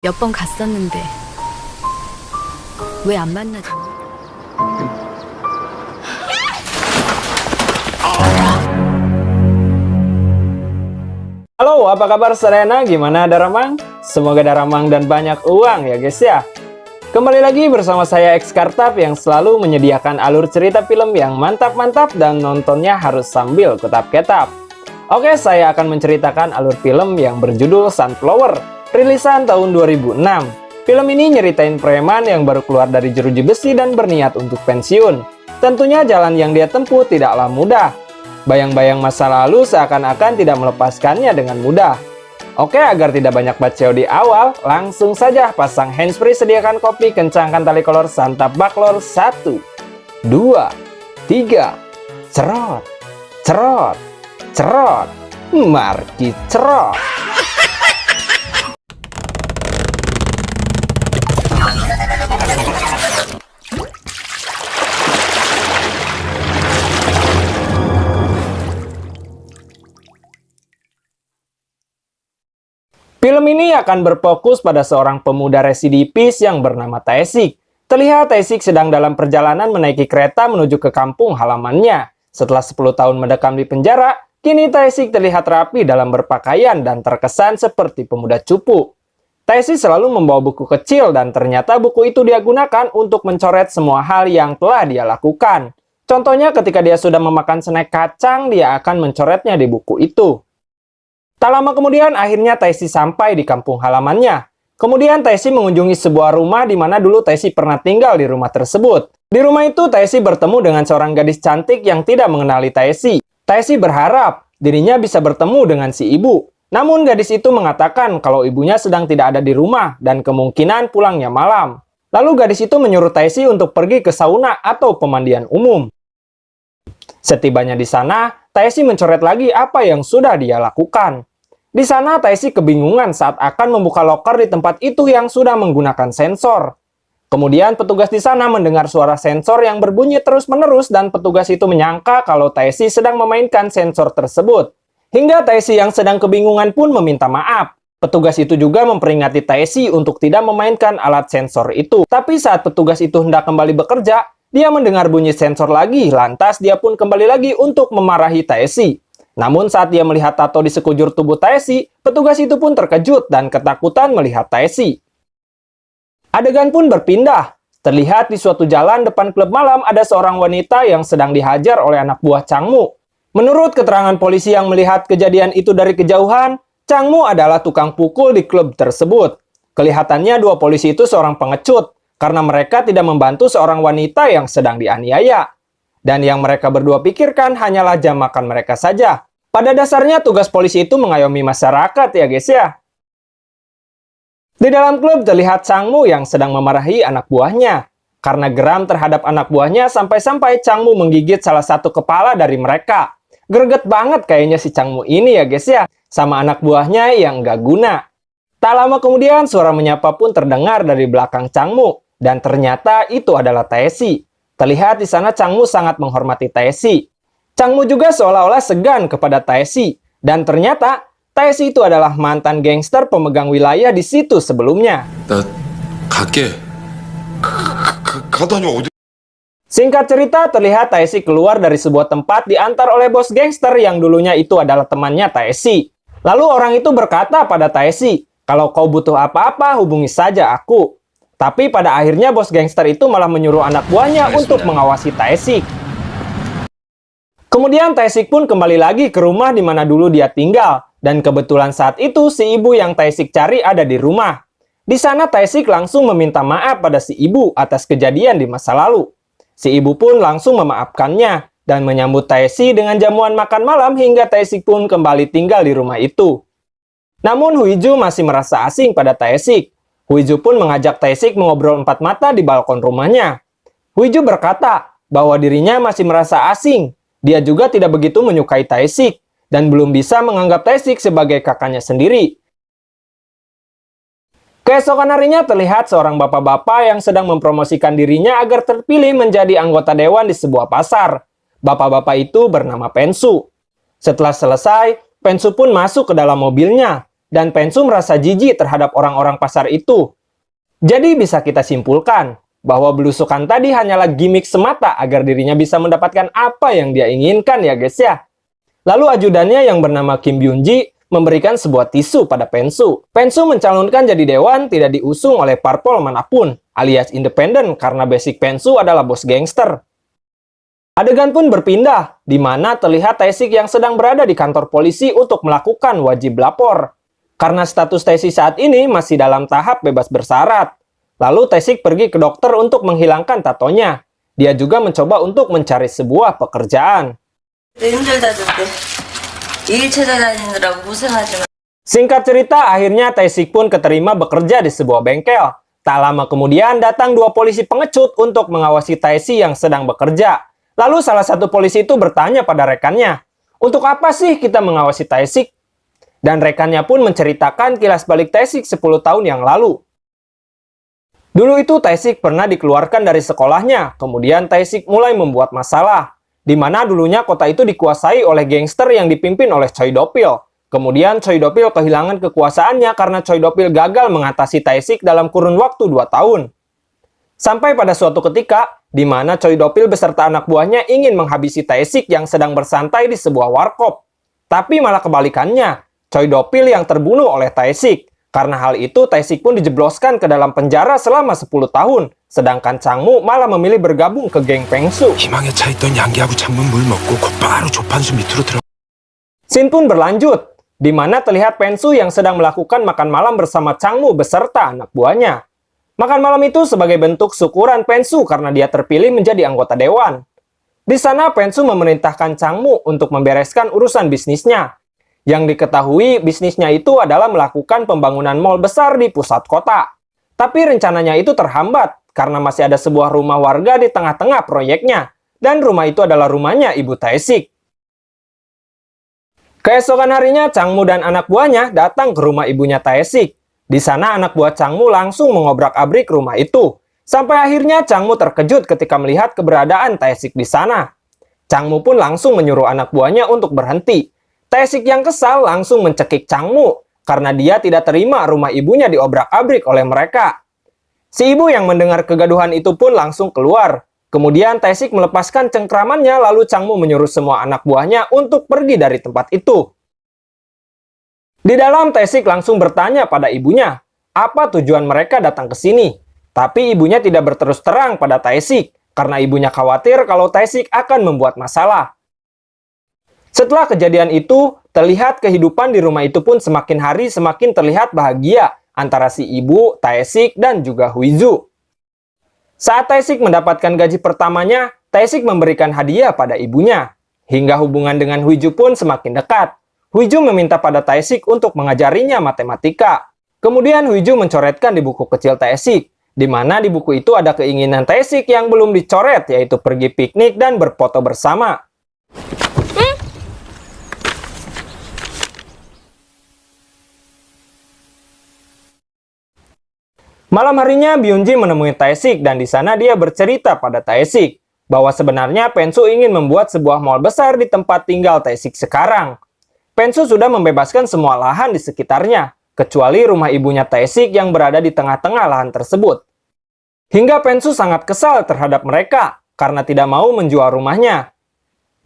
몇 번 갔었는데 왜 안 만나지? Halo, apa kabar Serena? Gimana Daramang? Semoga Daramang dan banyak uang ya guys ya. Kembali lagi bersama saya X Kartap yang selalu menyediakan alur cerita film yang mantap-mantap dan nontonnya harus sambil ketap-ketap. Oke, saya akan menceritakan alur film yang berjudul Sunflower, rilisan tahun 2006. Film ini nyeritain preman yang baru keluar dari jeruji besi dan berniat untuk pensiun. Tentunya jalan yang dia tempuh tidaklah mudah. Bayang-bayang masa lalu seakan-akan tidak melepaskannya dengan mudah. Oke, agar tidak banyak baceo di awal, langsung saja pasang handsfree, sediakan kopi, kencangkan tali kolor, santap baklor. 1, 2, 3, cerot, cerot, cerot, marki cerot. Film ini akan berfokus pada seorang pemuda residivis yang bernama Taesik. Terlihat Taesik sedang dalam perjalanan menaiki kereta menuju ke kampung halamannya. Setelah 10 tahun mendekam di penjara, kini Taesik terlihat rapi dalam berpakaian dan terkesan seperti pemuda cupu. Taesik selalu membawa buku kecil dan ternyata buku itu dia gunakan untuk mencoret semua hal yang telah dia lakukan. Contohnya ketika dia sudah memakan snack kacang, dia akan mencoretnya di buku itu. Tak lama kemudian, akhirnya Taesik sampai di kampung halamannya. Kemudian Taesik mengunjungi sebuah rumah di mana dulu Taesik pernah tinggal di rumah tersebut. Di rumah itu, Taesik bertemu dengan seorang gadis cantik yang tidak mengenali Taesik. Taesik berharap dirinya bisa bertemu dengan si ibu. Namun gadis itu mengatakan kalau ibunya sedang tidak ada di rumah dan kemungkinan pulangnya malam. Lalu gadis itu menyuruh Taesik untuk pergi ke sauna atau pemandian umum. Setibanya di sana, Taesik mencoret lagi apa yang sudah dia lakukan. Di sana, Taesik kebingungan saat akan membuka loker di tempat itu yang sudah menggunakan sensor. Kemudian petugas di sana mendengar suara sensor yang berbunyi terus-menerus dan petugas itu menyangka kalau Taesik sedang memainkan sensor tersebut. Hingga Taesik yang sedang kebingungan pun meminta maaf. Petugas itu juga memperingati Taesik untuk tidak memainkan alat sensor itu. Tapi saat petugas itu hendak kembali bekerja, dia mendengar bunyi sensor lagi, lantas dia pun kembali lagi untuk memarahi Taesik. Namun saat dia melihat tato di sekujur tubuh Taesik, petugas itu pun terkejut dan ketakutan melihat Taesik. Adegan pun berpindah. Terlihat di suatu jalan depan klub malam ada seorang wanita yang sedang dihajar oleh anak buah Changmu. Menurut keterangan polisi yang melihat kejadian itu dari kejauhan, Changmu adalah tukang pukul di klub tersebut. Kelihatannya dua polisi itu seorang pengecut, karena mereka tidak membantu seorang wanita yang sedang dianiaya. Dan yang mereka berdua pikirkan hanyalah jam makan mereka saja. Pada dasarnya tugas polisi itu mengayomi masyarakat ya guys ya. Di dalam klub terlihat Changmu yang sedang memarahi anak buahnya. Karena geram terhadap anak buahnya sampai-sampai Changmu menggigit salah satu kepala dari mereka. Greget banget kayaknya si Changmu ini ya guys ya. Sama anak buahnya yang gak guna. Tak lama kemudian suara menyapa pun terdengar dari belakang Changmu. Dan ternyata itu adalah Taesik. Terlihat di sana Changmu sangat menghormati Taesik. Changmu juga seolah-olah segan kepada Taesik. Dan ternyata Taesik itu adalah mantan gangster pemegang wilayah di situ sebelumnya. Singkat cerita, terlihat Taesik keluar dari sebuah tempat diantar oleh bos gangster yang dulunya itu adalah temannya Taesik. Lalu orang itu berkata pada Taesik, kalau kau butuh apa-apa hubungi saja aku. Tapi pada akhirnya bos gangster itu malah menyuruh anak buahnya untuk mengawasi Taesik. Kemudian Taesik pun kembali lagi ke rumah di mana dulu dia tinggal. Dan kebetulan saat itu si ibu yang Taesik cari ada di rumah. Di sana Taesik langsung meminta maaf pada si ibu atas kejadian di masa lalu. Si ibu pun langsung memaafkannya dan menyambut Taesik dengan jamuan makan malam hingga Taesik pun kembali tinggal di rumah itu. Namun Huiju masih merasa asing pada Taesik. Huiju pun mengajak Taesik mengobrol empat mata di balkon rumahnya. Huiju berkata bahwa dirinya masih merasa asing. Dia juga tidak begitu menyukai Taesik dan belum bisa menganggap Taesik sebagai kakaknya sendiri. Keesokan harinya terlihat seorang bapak-bapak yang sedang mempromosikan dirinya agar terpilih menjadi anggota dewan di sebuah pasar. Bapak-bapak itu bernama Pensu. Setelah selesai, Pensu pun masuk ke dalam mobilnya. dan Pensu merasa jijik terhadap orang-orang pasar itu. Jadi bisa kita simpulkan bahwa belusukan tadi hanyalah gimmick semata agar dirinya bisa mendapatkan apa yang dia inginkan ya guys ya. Lalu ajudannya yang bernama Kim Byun-ji memberikan sebuah tisu pada Pensu. Pensu mencalonkan jadi dewan tidak diusung oleh parpol manapun, alias independen karena basic Pensu adalah bos gangster. Adegan pun berpindah, di mana terlihat Tae-sik yang sedang berada di kantor polisi untuk melakukan wajib lapor. Karena status Tae-sik saat ini masih dalam tahap bebas bersyarat. Lalu Tae-sik pergi ke dokter untuk menghilangkan tatonya. Dia juga mencoba untuk mencari sebuah pekerjaan. Singkat cerita, akhirnya Tae-sik pun keterima bekerja di sebuah bengkel. Tak lama kemudian datang dua polisi pengecut untuk mengawasi Tae-sik yang sedang bekerja. Lalu salah satu polisi itu bertanya pada rekannya, "Untuk apa sih kita mengawasi Tae-sik?" Dan rekannya pun menceritakan kilas balik Tae-sik 10 tahun yang lalu. Dulu itu Tae-sik pernah dikeluarkan dari sekolahnya, kemudian Tae-sik mulai membuat masalah, di mana dulunya kota itu dikuasai oleh gangster yang dipimpin oleh Choi Do-pil. Kemudian Choi Do-pil kehilangan kekuasaannya karena Choi Do-pil gagal mengatasi Tae-sik dalam kurun waktu 2 tahun. Sampai pada suatu ketika, di mana Choi Do-pil beserta anak buahnya ingin menghabisi Tae-sik yang sedang bersantai di sebuah warkop. Tapi malah kebalikannya, Choi Do-pil yang terbunuh oleh Tae-sik. Karena hal itu, Tae-sik pun dijebloskan ke dalam penjara selama 10 tahun. Sedangkan Changmu malah memilih bergabung ke geng Pengsu. Scene pun berlanjut, di mana terlihat Pengsu yang sedang melakukan makan malam bersama Changmu beserta anak buahnya. Makan malam itu sebagai bentuk syukuran Pengsu karena dia terpilih menjadi anggota dewan. Di sana Pengsu memerintahkan Changmu untuk membereskan urusan bisnisnya. Yang diketahui bisnisnya itu adalah melakukan pembangunan mal besar di pusat kota. Tapi rencananya itu terhambat karena masih ada sebuah rumah warga di tengah-tengah proyeknya. Dan rumah itu adalah rumahnya ibu Tae-sik. Keesokan harinya Changmu dan anak buahnya datang ke rumah ibunya Tae-sik. Di sana anak buah Changmu langsung mengobrak-abrik rumah itu. Sampai akhirnya Changmu terkejut ketika melihat keberadaan Tae-sik di sana. Changmu pun langsung menyuruh anak buahnya untuk berhenti. Tae-sik yang kesal langsung mencekik Changmu karena dia tidak terima rumah ibunya diobrak-abrik oleh mereka. Si ibu yang mendengar kegaduhan itu pun langsung keluar. Kemudian Tae-sik melepaskan cengkramannya lalu Changmu menyuruh semua anak buahnya untuk pergi dari tempat itu. Di dalam Tae-sik langsung bertanya pada ibunya, apa tujuan mereka datang ke sini. Tapi ibunya tidak berterus terang pada Tae-sik, karena ibunya khawatir kalau Tae-sik akan membuat masalah. Setelah kejadian itu, terlihat kehidupan di rumah itu pun semakin hari semakin terlihat bahagia antara si ibu, Tae-sik, dan juga Huizu. Saat Tae-sik mendapatkan gaji pertamanya, Tae-sik memberikan hadiah pada ibunya. Hingga hubungan dengan Huizu pun semakin dekat. Huizu meminta pada Tae-sik untuk mengajarinya matematika. Kemudian Huizu mencoretkan di buku kecil Tae-sik, di mana di buku itu ada keinginan Tae-sik yang belum dicoret, yaitu pergi piknik dan berfoto bersama. Malam harinya Byun-ji menemui Tae-sik dan di sana dia bercerita pada Tae-sik bahwa sebenarnya Pengsu ingin membuat sebuah mall besar di tempat tinggal Tae-sik sekarang. Pengsu sudah membebaskan semua lahan di sekitarnya, kecuali rumah ibunya Tae-sik yang berada di tengah-tengah lahan tersebut. Hingga Pengsu sangat kesal terhadap mereka karena tidak mau menjual rumahnya.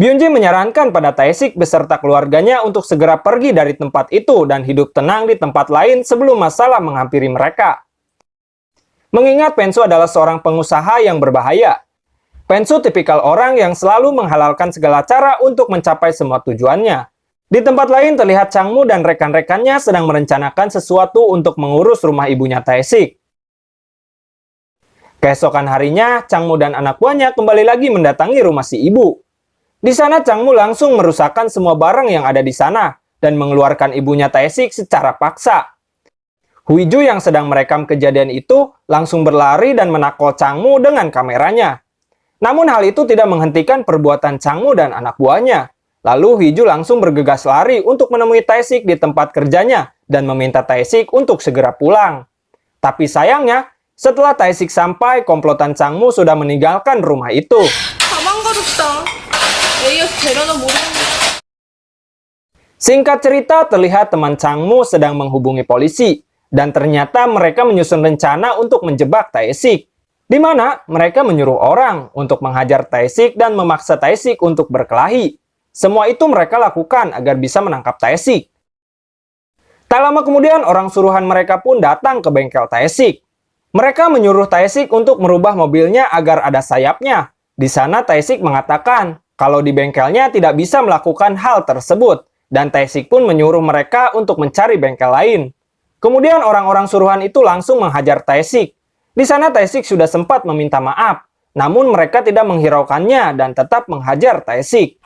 Byun-ji menyarankan pada Tae-sik beserta keluarganya untuk segera pergi dari tempat itu dan hidup tenang di tempat lain sebelum masalah menghampiri mereka. Mengingat Pengsu adalah seorang pengusaha yang berbahaya. Pengsu tipikal orang yang selalu menghalalkan segala cara untuk mencapai semua tujuannya. Di tempat lain terlihat Changmu dan rekan-rekannya sedang merencanakan sesuatu untuk mengurus rumah ibunya Tae-sik. Keesokan harinya, Changmu dan anak buahnya kembali lagi mendatangi rumah si ibu. Di sana Changmu langsung merusakkan semua barang yang ada di sana dan mengeluarkan ibunya Tae-sik secara paksa. Huizu yang sedang merekam kejadian itu langsung berlari dan menakol Changmu dengan kameranya. Namun hal itu tidak menghentikan perbuatan Changmu dan anak buahnya. Lalu Huizu langsung bergegas lari untuk menemui Tae-sik di tempat kerjanya dan meminta Tae-sik untuk segera pulang. Tapi sayangnya, setelah Tae-sik sampai, komplotan Changmu sudah meninggalkan rumah itu. Singkat cerita, terlihat teman Changmu sedang menghubungi polisi, dan ternyata mereka menyusun rencana untuk menjebak Tae-sik, di mana mereka menyuruh orang untuk menghajar Tae-sik dan memaksa Tae-sik untuk berkelahi. Semua itu mereka lakukan agar bisa menangkap Tae-sik. Tak lama kemudian, orang suruhan mereka pun datang ke bengkel Tae-sik. Mereka menyuruh Tae-sik untuk merubah mobilnya agar ada sayapnya. Di sana Tae-sik mengatakan kalau di bengkelnya tidak bisa melakukan hal tersebut, dan Tae-sik pun menyuruh mereka untuk mencari bengkel lain. Kemudian orang-orang suruhan itu langsung menghajar Tae-sik. Di sana Tae-sik sudah sempat meminta maaf, namun mereka tidak menghiraukannya dan tetap menghajar Tae-sik.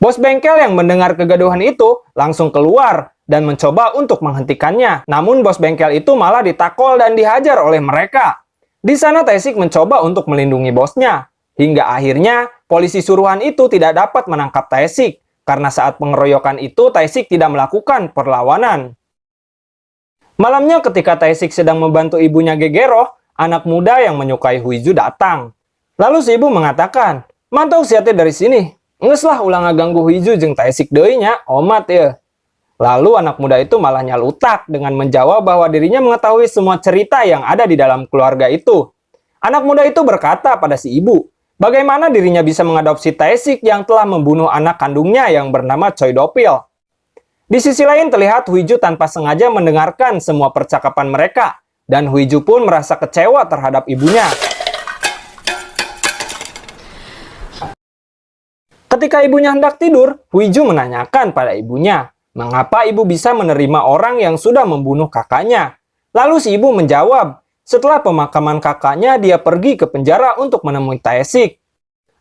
Bos bengkel yang mendengar kegaduhan itu langsung keluar dan mencoba untuk menghentikannya. Namun bos bengkel itu malah ditakol dan dihajar oleh mereka. Di sana Tae-sik mencoba untuk melindungi bosnya. Hingga akhirnya polisi suruhan itu tidak dapat menangkap Tae-sik. Karena saat pengeroyokan itu Tae-sik tidak melakukan perlawanan. Malamnya ketika Tae-sik sedang membantu ibunya Gegero, anak muda yang menyukai Huizu datang. Lalu si ibu mengatakan, "Mantau siate dari sini. Nges lah ulang ngaganggu Huizu jeung Tae-sik deui nya, omat ya." Lalu anak muda itu malah nyalutak dengan menjawab bahwa dirinya mengetahui semua cerita yang ada di dalam keluarga itu. Anak muda itu berkata pada si ibu, bagaimana dirinya bisa mengadopsi Tae-sik yang telah membunuh anak kandungnya yang bernama Choi Do-pil. Di sisi lain terlihat Huizu tanpa sengaja mendengarkan semua percakapan mereka, dan Huizu pun merasa kecewa terhadap ibunya. Ketika ibunya hendak tidur, Huizu menanyakan pada ibunya, mengapa ibu bisa menerima orang yang sudah membunuh kakaknya? Lalu si ibu menjawab, setelah pemakaman kakaknya dia pergi ke penjara untuk menemui Tae-sik.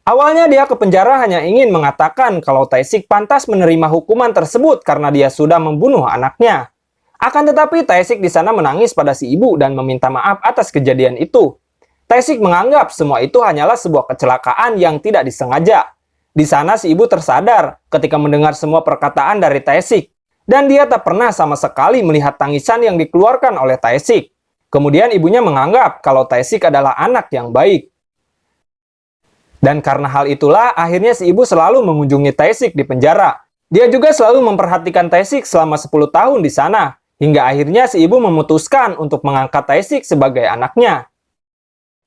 Awalnya dia ke penjara hanya ingin mengatakan kalau Tae-sik pantas menerima hukuman tersebut karena dia sudah membunuh anaknya. Akan tetapi Tae-sik di sana menangis pada si ibu dan meminta maaf atas kejadian itu. Tae-sik menganggap semua itu hanyalah sebuah kecelakaan yang tidak disengaja. Di sana si ibu tersadar ketika mendengar semua perkataan dari Tae-sik, dan dia tak pernah sama sekali melihat tangisan yang dikeluarkan oleh Tae-sik. Kemudian ibunya menganggap kalau Tae-sik adalah anak yang baik. Dan karena hal itulah akhirnya si ibu selalu mengunjungi Tae-sik di penjara. Dia juga selalu memperhatikan Tae-sik selama 10 tahun di sana, hingga akhirnya si ibu memutuskan untuk mengangkat Tae-sik sebagai anaknya.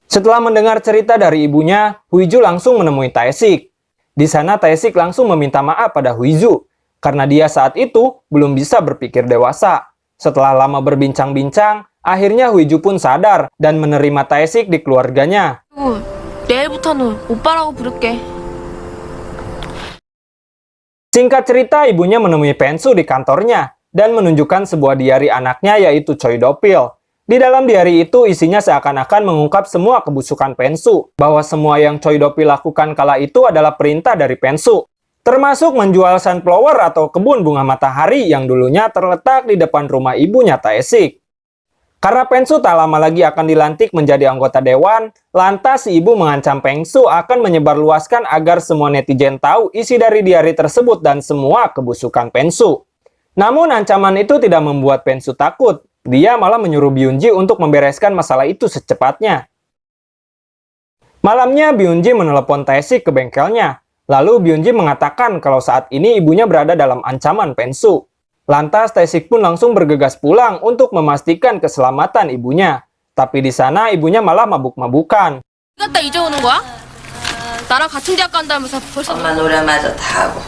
Setelah mendengar cerita dari ibunya, Huizu langsung menemui Tae-sik. Di sana Tae-sik langsung meminta maaf pada Huizu, karena dia saat itu belum bisa berpikir dewasa. Setelah lama berbincang-bincang, akhirnya Huizu pun sadar dan menerima Tae-sik di keluarganya. 내일부터는 오빠라고 부를게. Singkat cerita, ibunya menemui Pensu di kantornya dan menunjukkan sebuah diari anaknya yaitu Choi Do-pil. Di dalam diari itu isinya seakan-akan mengungkap semua kebusukan Pensu, bahwa semua yang Choi Do-pil lakukan kala itu adalah perintah dari Pensu, termasuk menjual sunflower atau kebun bunga matahari yang dulunya terletak di depan rumah ibunya Tae-sik. Karena Pensu tak lama lagi akan dilantik menjadi anggota dewan, lantas si ibu mengancam Pensu akan menyebarluaskan agar semua netizen tahu isi dari diari tersebut dan semua kebusukan Pensu. Namun ancaman itu tidak membuat Pensu takut. Dia malah menyuruh Byun-ji untuk membereskan masalah itu secepatnya. Malamnya Byun-ji menelepon Tae-sik ke bengkelnya. Lalu Byun-ji mengatakan kalau saat ini ibunya berada dalam ancaman Pensu. Lantas Tae-sik pun langsung bergegas pulang untuk memastikan keselamatan ibunya. Tapi di sana ibunya malah mabuk-mabukan. 갔다 이제 오는 거야? 나랑 같은 대학 간다면서 벌써. 엄마 노래마저 다 하고.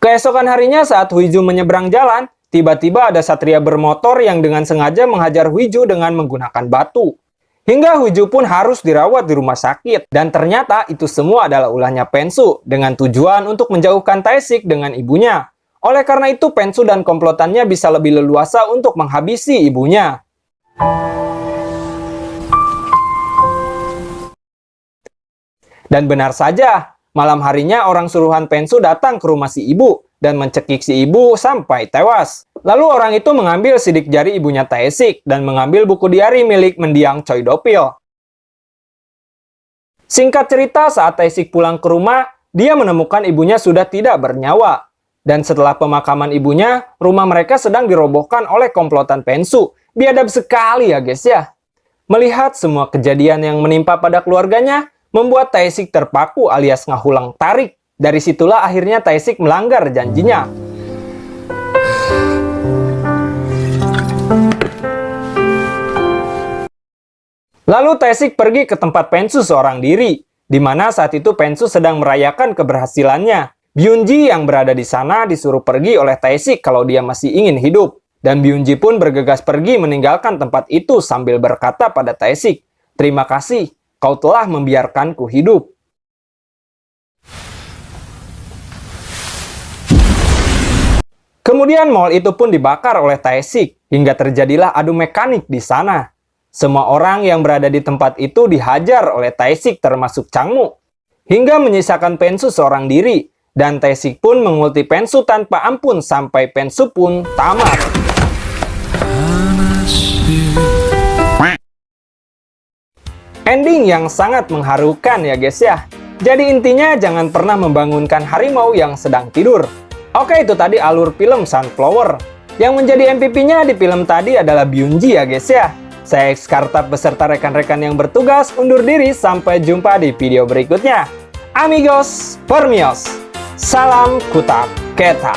Keesokan harinya saat Huizu menyeberang jalan, tiba-tiba ada satria bermotor yang dengan sengaja menghajar Huizu dengan menggunakan batu. Hingga Huizu pun harus dirawat di rumah sakit. Dan ternyata itu semua adalah ulahnya Pensu dengan tujuan untuk menjauhkan Tae-sik dengan ibunya. Oleh karena itu Pensu dan komplotannya bisa lebih leluasa untuk menghabisi ibunya. Dan benar saja, malam harinya orang suruhan Pensu datang ke rumah si ibu dan mencekik si ibu sampai tewas. Lalu orang itu mengambil sidik jari ibunya Tae-sik dan mengambil buku diari milik mendiang Choi Do-pil. Singkat cerita, saat Tae-sik pulang ke rumah, dia menemukan ibunya sudah tidak bernyawa. Dan setelah pemakaman ibunya, rumah mereka sedang dirobohkan oleh komplotan Pensu. Biadab sekali ya guys ya. Melihat semua kejadian yang menimpa pada keluarganya, membuat Tae-sik terpaku alias ngahulang tarik. Dari situlah akhirnya Tae-sik melanggar janjinya. Lalu Tae-sik pergi ke tempat Pensu seorang diri, di mana saat itu Pensu sedang merayakan keberhasilannya. Byunji yang berada di sana disuruh pergi oleh Tae-sik kalau dia masih ingin hidup. Dan Byunji pun bergegas pergi meninggalkan tempat itu sambil berkata pada Tae-sik, "Terima kasih, kau telah membiarkanku hidup." Kemudian mall itu pun dibakar oleh Tae-sik, hingga terjadilah adu mekanik di sana. Semua orang yang berada di tempat itu dihajar oleh Tae-sik termasuk Changmu, hingga menyisakan Pensu seorang diri. Dan Tae-sik pun mengulti Pensu tanpa ampun sampai Pensu pun tamat. Ending yang sangat mengharukan ya guys ya. Jadi intinya jangan pernah membangunkan harimau yang sedang tidur. Oke, itu tadi alur film Sunflower. Yang menjadi MVP-nya di film tadi adalah Byunji ya guys ya. Saya Kartap beserta rekan-rekan yang bertugas undur diri, sampai jumpa di video berikutnya. Amigos, permios. Salam Kutak Keta.